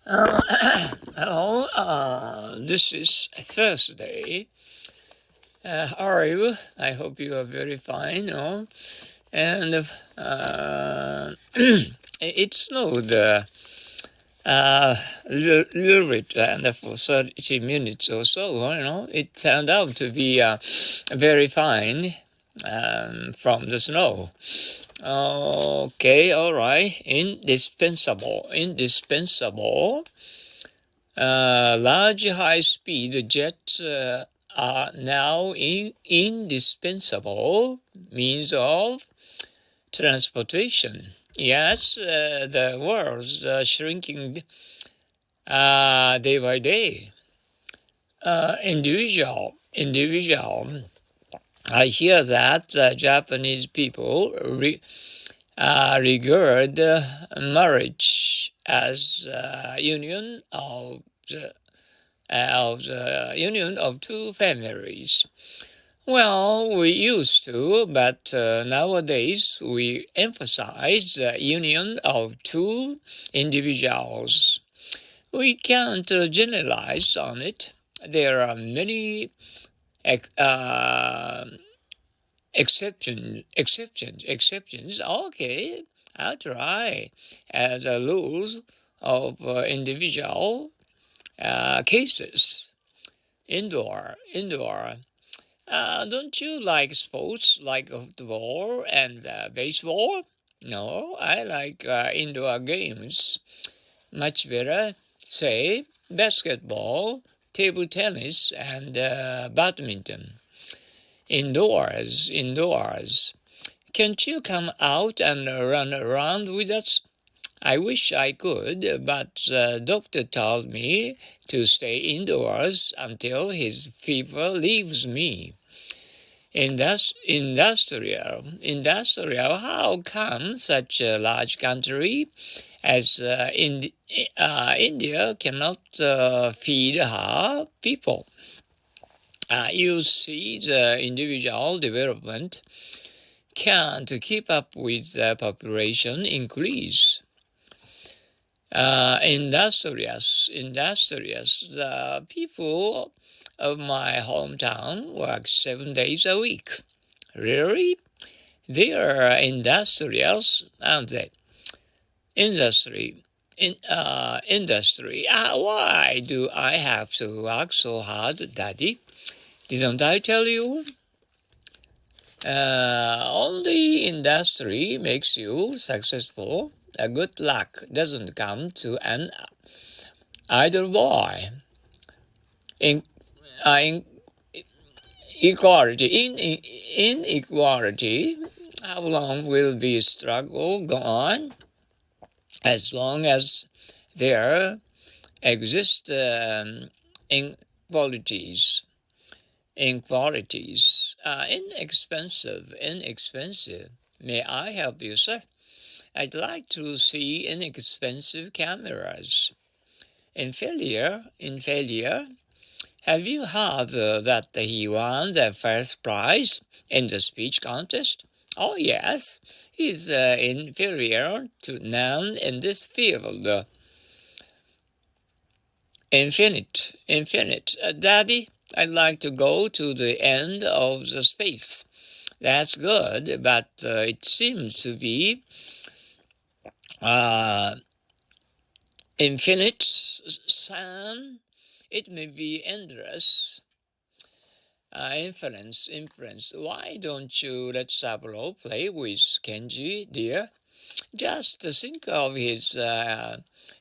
Uh, Hello, this is Thursday. How are you? I hope you are very fine. And it snowed little bit, and for 30 minutes or so. It turned out to be very fine from the snow. Okay, all right. Indispensable. Large high-speed jets are now indispensable means of transportation. Yes, the world's shrinking day by day. Individual. I hear that Japanese people regard marriage as a union of the union of two families. Well, we used to, but nowadays we emphasize the union of two individuals. We can't generalize on it. There are many exceptions. Okay, I'll try as a rules of individual cases. Indoor. Don't you like sports like football and baseball? No, I like indoor games much better. Say basketball, table tennis, and badminton. Indoors. Can't you come out and run around with us? I wish I could, but the doctor told me to stay indoors until his fever leaves me. Industrial. How come such a large country as India cannot feed her people? You see, the individual development can't keep up with the population increase. Industrious. The people of my hometown work 7 days a week. Really? They are industrious, aren't they? Industry. Why do I have to work so hard, Daddy? Didn't I tell you? Only industry makes you successful. Good luck doesn't come to an idle boy. Inequality. How long will the struggle go on? As long as there exist inequalities. Inexpensive. May I help you, sir? I'd like to see inexpensive cameras. Inferior. Have you heard that he won the first prize in the speech contest? Oh, yes. He's inferior to none in this field. Infinite. Daddy, I'd like to go to the end of the space. That's good, but it seems to be infinite, son. It may be endless. Inference. Why don't you let Saburo play with Kenji, dear? Just think of his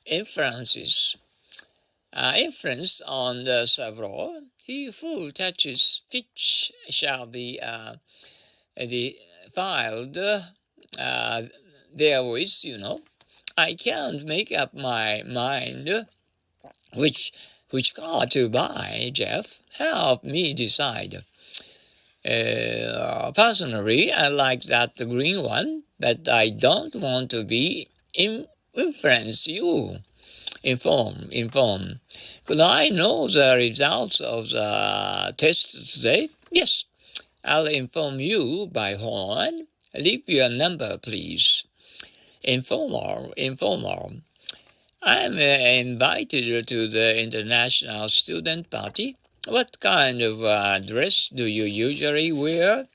inference on the Saburo. He who touches fish shall be defiled therewith, I can't make up my mind which car to buy, Jeff. Help me decide. Personally, I like that green one, but I don't want to be influence you. Inform. Could I know the results of the test today? Yes, I'll inform you by horn. Leave your number, please. Informal. I'm invited to the International Student Party. What kind of dress do you usually wear?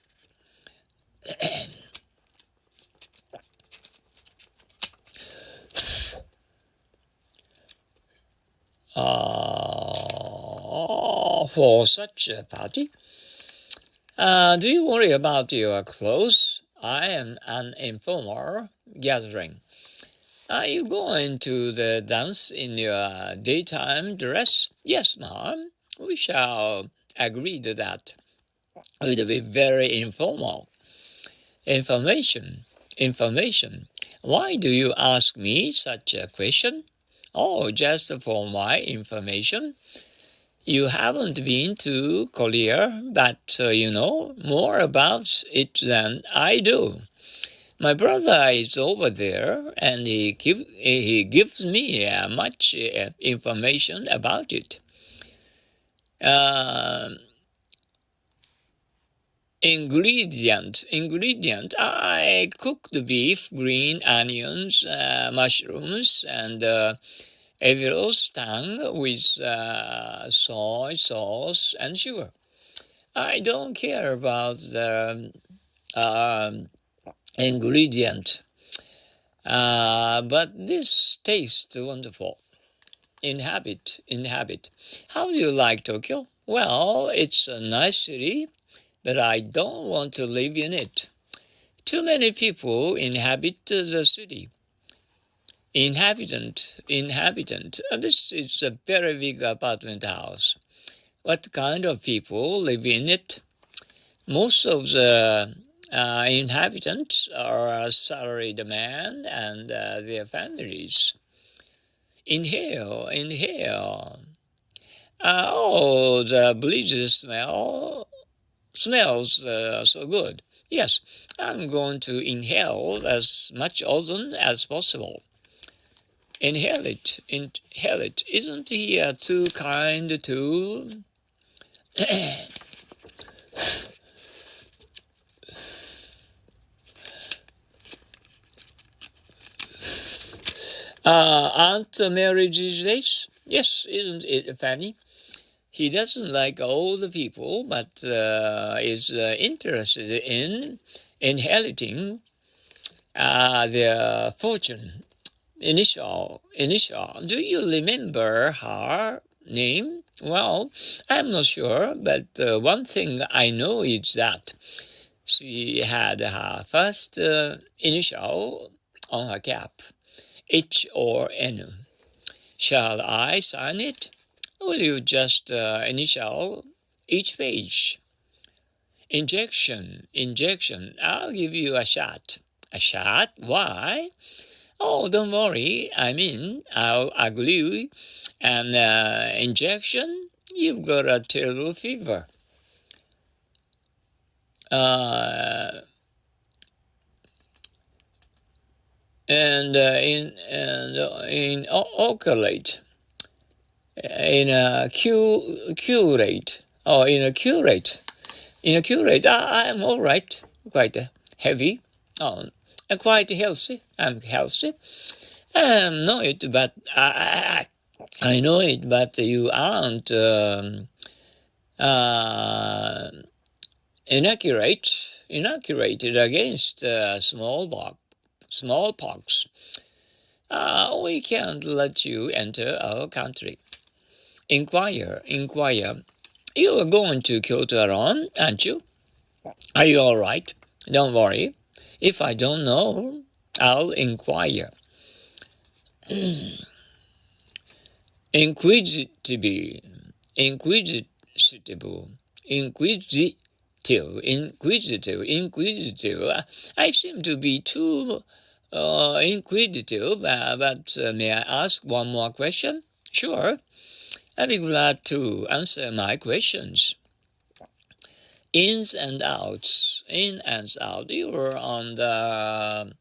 For such a party? Do you worry about your clothes? I am an informal gathering. Are you going to the dance in your daytime dress? Yes, ma'am. We shall agree to that. It will be very informal. Information. Information. Why do you ask me such a question? Oh, just for my information. You haven't been to Korea, but you know more about it than I do. My brother is over there, and he gives me much information about it. Uh, ingredient. I cooked beef, green onions, mushrooms, and Avils tongue with soy sauce and sugar. I don't care about the um, ingredient, but this tastes wonderful. Inhabit. How do you like Tokyo? Well, it's a nice city, but I don't want to live in it. Too many people inhabit the city. Inhabitant. This is a very big apartment house. What kind of people live in it? Most of the inhabitants are salaried men and their families. Inhale. The bleach smells so good. Yes, I'm going to inhale as much ozone as possible. Inhale it. Isn't he too kind to? Aunt Mary these days? Yes, isn't it funny? He doesn't like old people, but is interested in inheriting their fortune. Initial. Do you remember her name? Well, I'm not sure, but one thing I know is that she had her first initial on her cap, H or N. Shall I sign it? Will you just initial each page? Injection. I'll give you a shot. A shot? Why? Oh, don't worry. I'll agree. An injection? You've got a terrible fever. In occurrate, in a curate, or in a curate, I'm all right, quite heavy, oh, quite healthy. I'm healthy. I know it, but I know it, but you aren't uh, inoculated against smallpox. We can't let you enter our country. Inquire. You are going to Kyoto alone, aren't you? Are you all right? Don't worry. If I don't know, I'll inquire. Inquisitive. I seem to be too inquisitive, but may I ask one more question? Sure. I'd be glad to answer my questions. Ins and outs. In and out. You were on the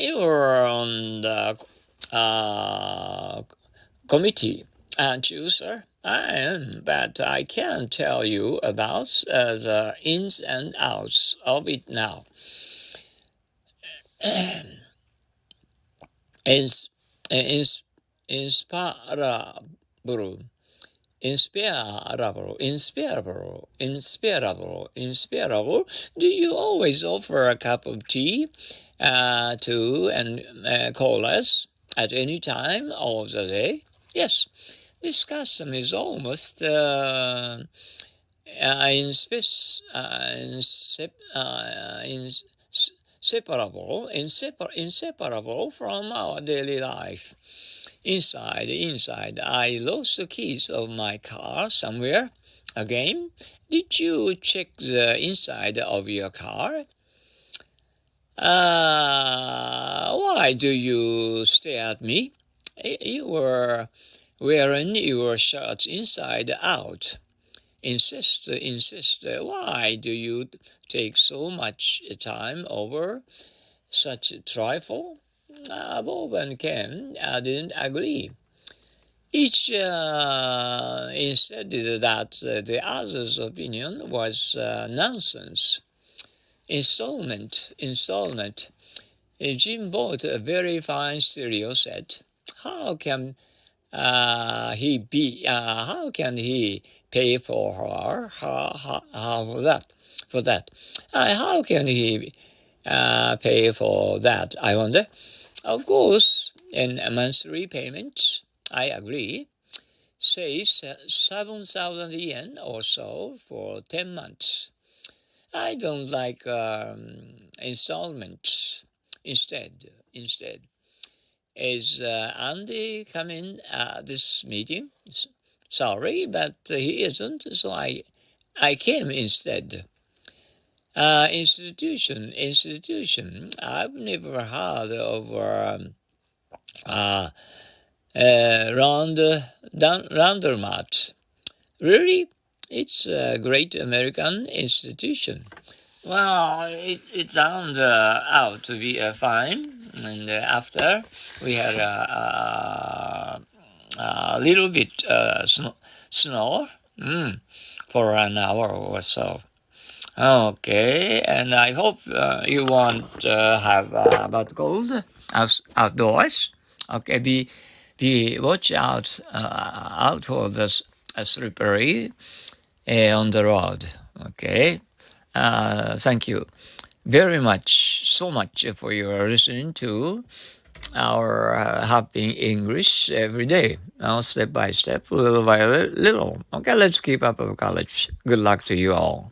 you were on the committee, aren't you, sir? I am, but I can't tell you about the ins and outs of it now. ins, ins, inspirable, inspirable. Do you always offer a cup of tea to and call us at any time of the day? Yes, this custom is almost inseparable from our daily life. Inside, I lost the keys of my car somewhere. Again, did you check the inside of your car? Why do you stare at me? You were wearing your shirt inside out. Insist. Why do you take so much time over such a trifle? Bob and Ken didn't agree. Each insisted that the other's opinion was nonsense. Installment. Jim bought a very fine stereo set. How can how can he pay for her? For that? How can he pay for that? I wonder. Of course, in a monthly payment, I agree. Say 7,000 yen or so for 10 months. I don't like installments. Instead, is Andy coming at this meeting? Sorry, but he isn't, so I came instead. Institution. I've never heard of Laundromat. Really? It's a great American institution. Well, it turned out to be fine, and after we had a little bit snow for an hour or so. Okay, and I hope you won't have bad cold outdoors. Okay, be watch out for the slippery on the road. Okay, thank you very much, so much for your listening to our Happy English every day, step by step, little by little. Okay, let's keep up with college. Good luck to you all.